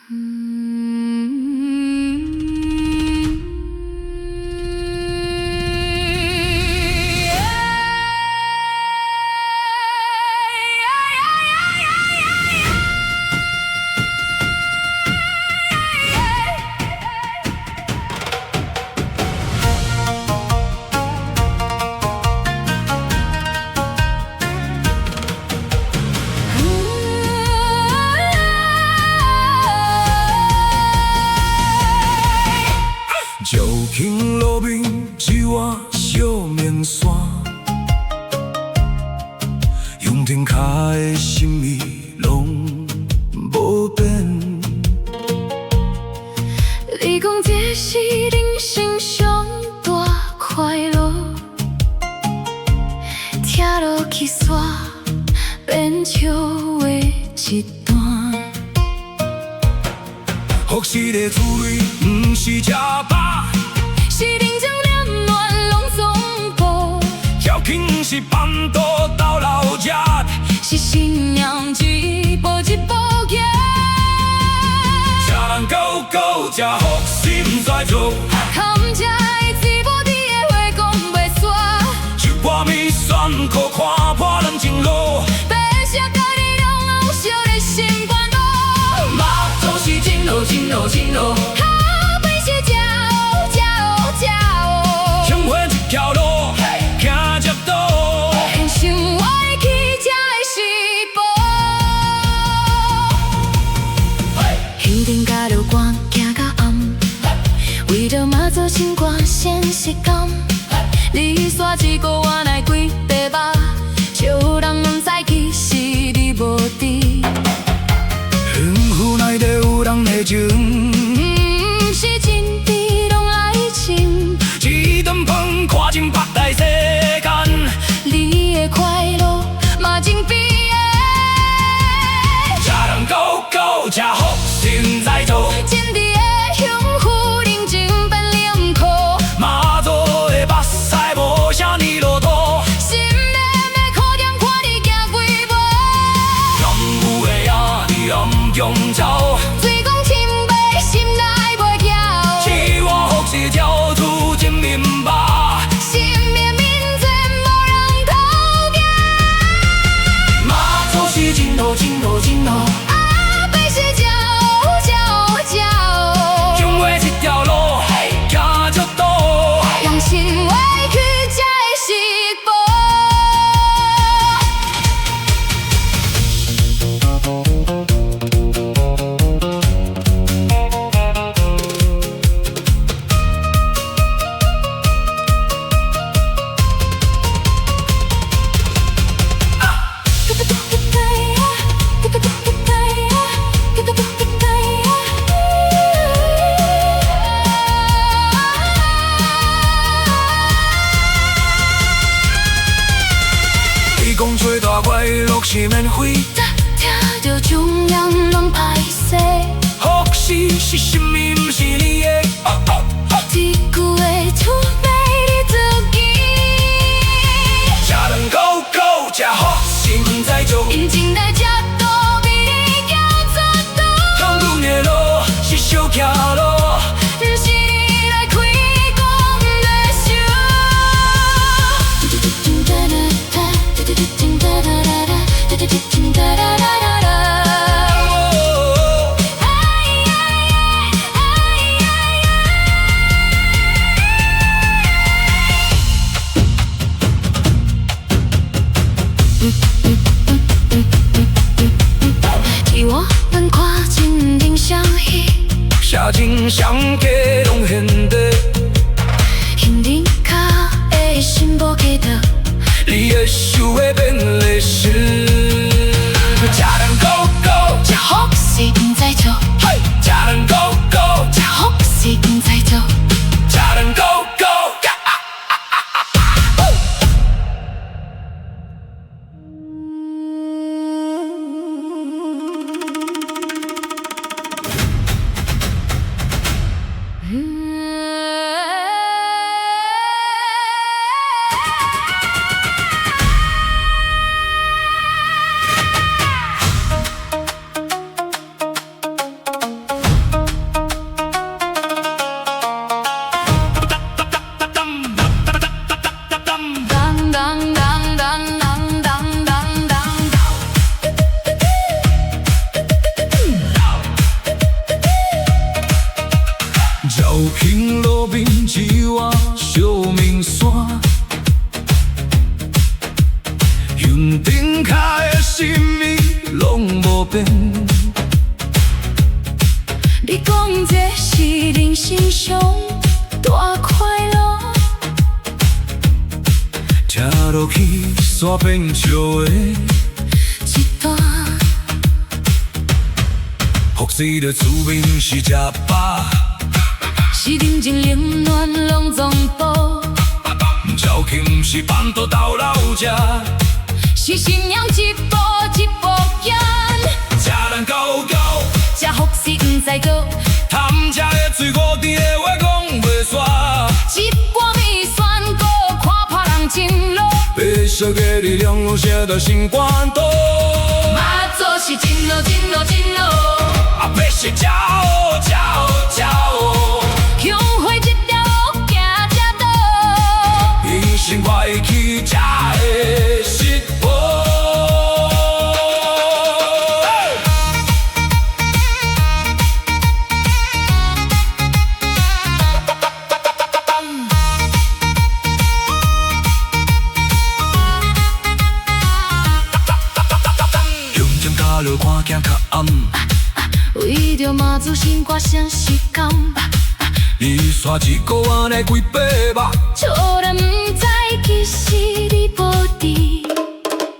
石轻路边一碗小面线，永定卡的心意拢无变。你讲这是人生上大快乐，听落去煞变笑话一段。福是个滋味，不是吃饱。是人情冷暖拢总无，条轻是办桌到老家，是信仰一步一步行。吃人够够，吃福心在做。含这的字无字的话讲袂煞，一碗面线可看破人情路。白色甲你拢烧在心肝路，马祖是真路真路真路。条路行接倒，想我去才会是无。乡镇加着歌行到暗，为着妈祖心肝现实感。你刷一个碗来几块肉，笑人拢知其实你无伫。幸福内底有人的情，不是真挚拢爱情。一顿饭看尽别大世间，你的快乐嘛真美的。吃人够够，吃福心在做。真挚的幸福人情变冷酷，妈祖的目屎无啥呢落土，心连的苦点看你行几步。甘有的呀，你暗中走。水讲深白，心内袂骄。一碗福是条出真明白。心面面前无人头行。妈祖是真路真路真路。白是鸟鸟鸟，永远一条路行足倒，用心委屈才会是无。讲找大快乐是免费，听着中央拢歹势，福是什么？不是你的。一句话出卖你自己。吃人够够，吃福心在做。认真来吃倒比你行出路，乡村的路是小桥路。不是你来开讲的想。一碗饭看真人相喜，写真相架拢现地，乡镇脚的心无记得，你的手会变历史。吃人够够，吃福是不知做，吃人够够，吃福是不知做。吃人够够。行路面一碗烧面线，云顶下的心意拢无变。你讲这是人生上大快乐，吃落去煞变笑的一段福水的滋味不是吃饱，是认真冷暖拢总补，照起不是放倒到老食，是信仰一步一步行，吃人高高，这福是不知足，贪吃的嘴5甜的话讲袂煞，一碗面线搁看别人真落，白色的力量有写在心肝肚。妈祖是真路真路真路，阿伯是骄傲骄傲骄傲，向回一条路行才到，人生快去才会识破。向前踏落看行较暗，为着妈祖心肝sem是甘，你刷一个碗来几百肉，做人不知其实你无伫，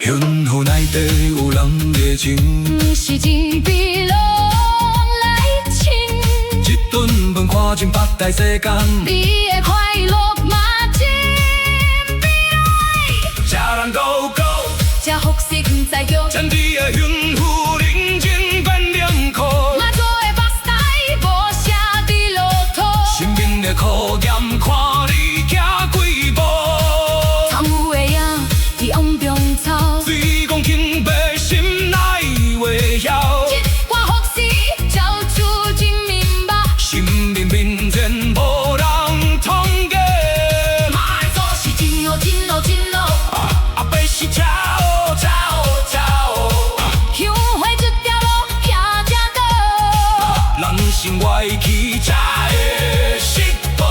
幸福内底有人热情，不是钱比路来亲，一顿饭看尽八大世间，你的快乐嘛真美丽，吃人高高，这福是不知足，天地的幸福认真变冷酷，妈祖的巴士台无写伫路途，生命的考验看你行几步，tham有的影伫往中走，水讲轻白心内袂晓，一碗福是照出人民目，心面面前无人通过，妈祖是真路真路真路，阿伯是骄傲骄傲骄傲，向回一条路行才到，人生歪去才会识破。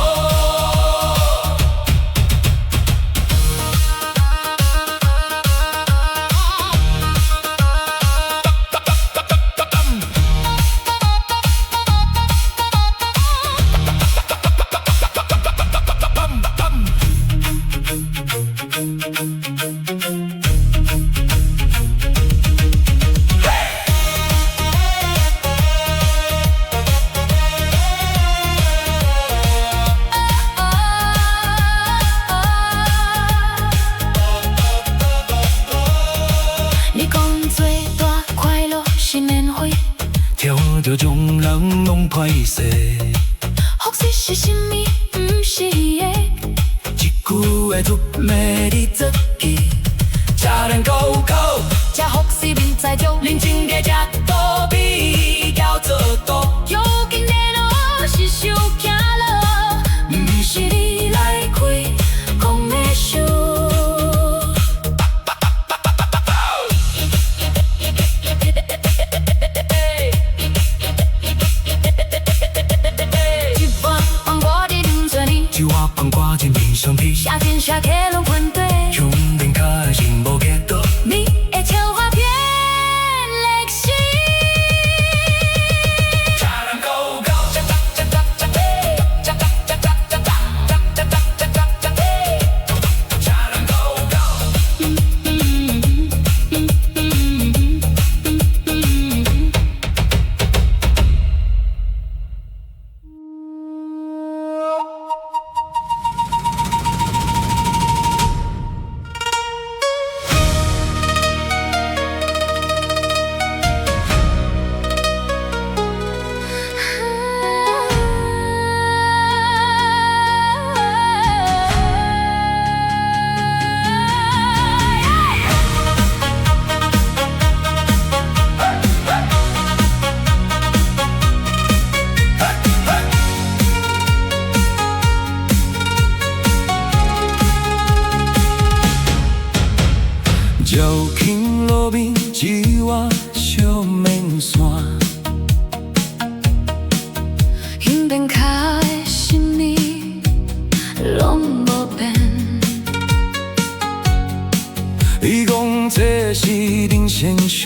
你讲最大快乐是免费，跳着将人拢歹势，福是是什么？不是的，一句的出卖你自己，吃人高高，这福是面在足，认真的吃多比叫做多，有紧的路是受惊了，不是你来开讲的事。一碗黄瓜的冷水里，一碗饭挂进冰箱里，夏天下客拢困对，向面脚的心无结果，你的笑话偏历史。吃人高高，吃吃吃吃吃嘿，吃吃吃吃吃吃吃吃吃吃吃嘿，吃人高高。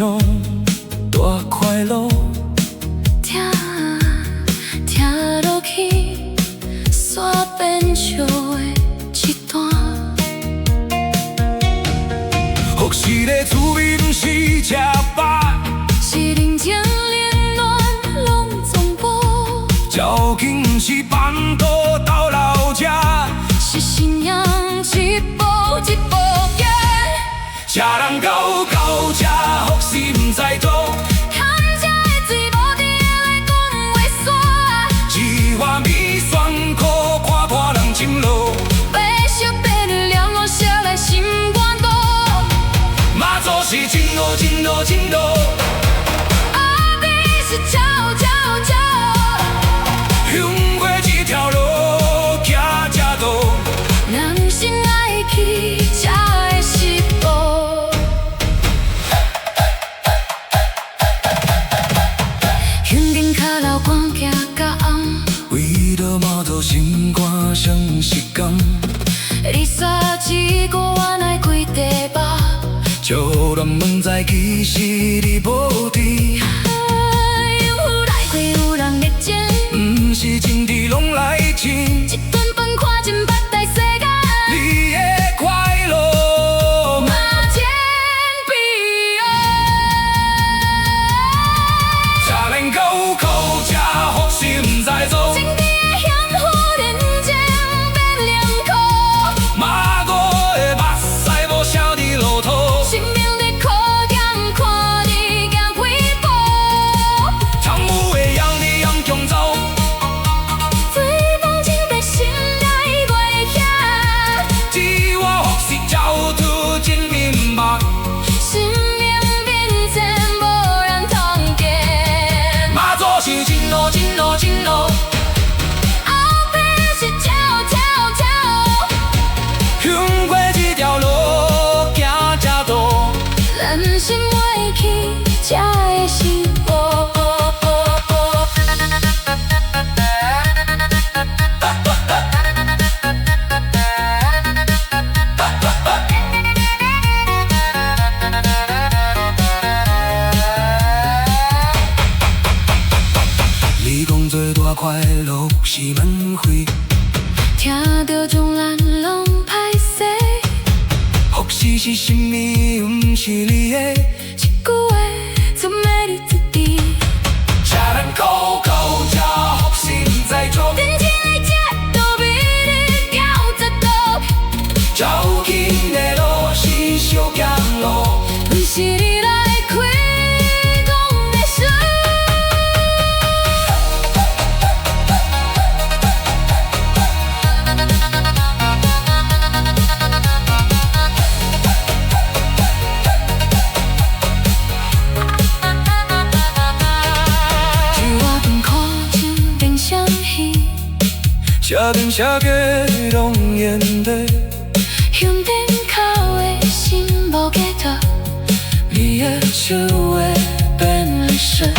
上大快乐。听落去，山边笑的一段。福是的厝面是吃饱，是人情冷暖拢总无，交警是办桌到老家，是信仰一步一步行。吃人够够吃，福是不知足。含这的水无伫来讲话煞，一碗米酸苦，看破人情路。白烧白日了我烧来心肝肚。妈祖是真路真路真路，阿妹是走走走，向过这条路行正道。人生爱去才会实步。乡间脚楼赶行到暗，为着妈祖心肝双实工，你煞一个我来几地吧。就乱问在，其实你无伫。有来过有人热情，不是真谛拢来亲。一顿饭看尽八大世界，你的快乐马前必有。吃人够够吃，福是不知足。情义的享福，人情变良苦。妈祖的目屎无少伫路途。生命的苦险，看你行几步。长有的养你养强走，最梦情在心内袂遐，只我福是照出真明白。生命面前无人通见。妈祖是真路真路真路，后壁是跳跳跳，向过这条路行正道。人心袂去才会实步。你讲最大快乐是免费，听着众人拢歹势，福是什么？不是你的。一句话出卖你自己。吃人口口吃，福是不知足。真情的这都比你刁十度，走紧的路是小强路，不是你来开讲的事。一碗饭苦情变相戏，车边车过拢烟地。乡边口的心无寄托，你的手会变水。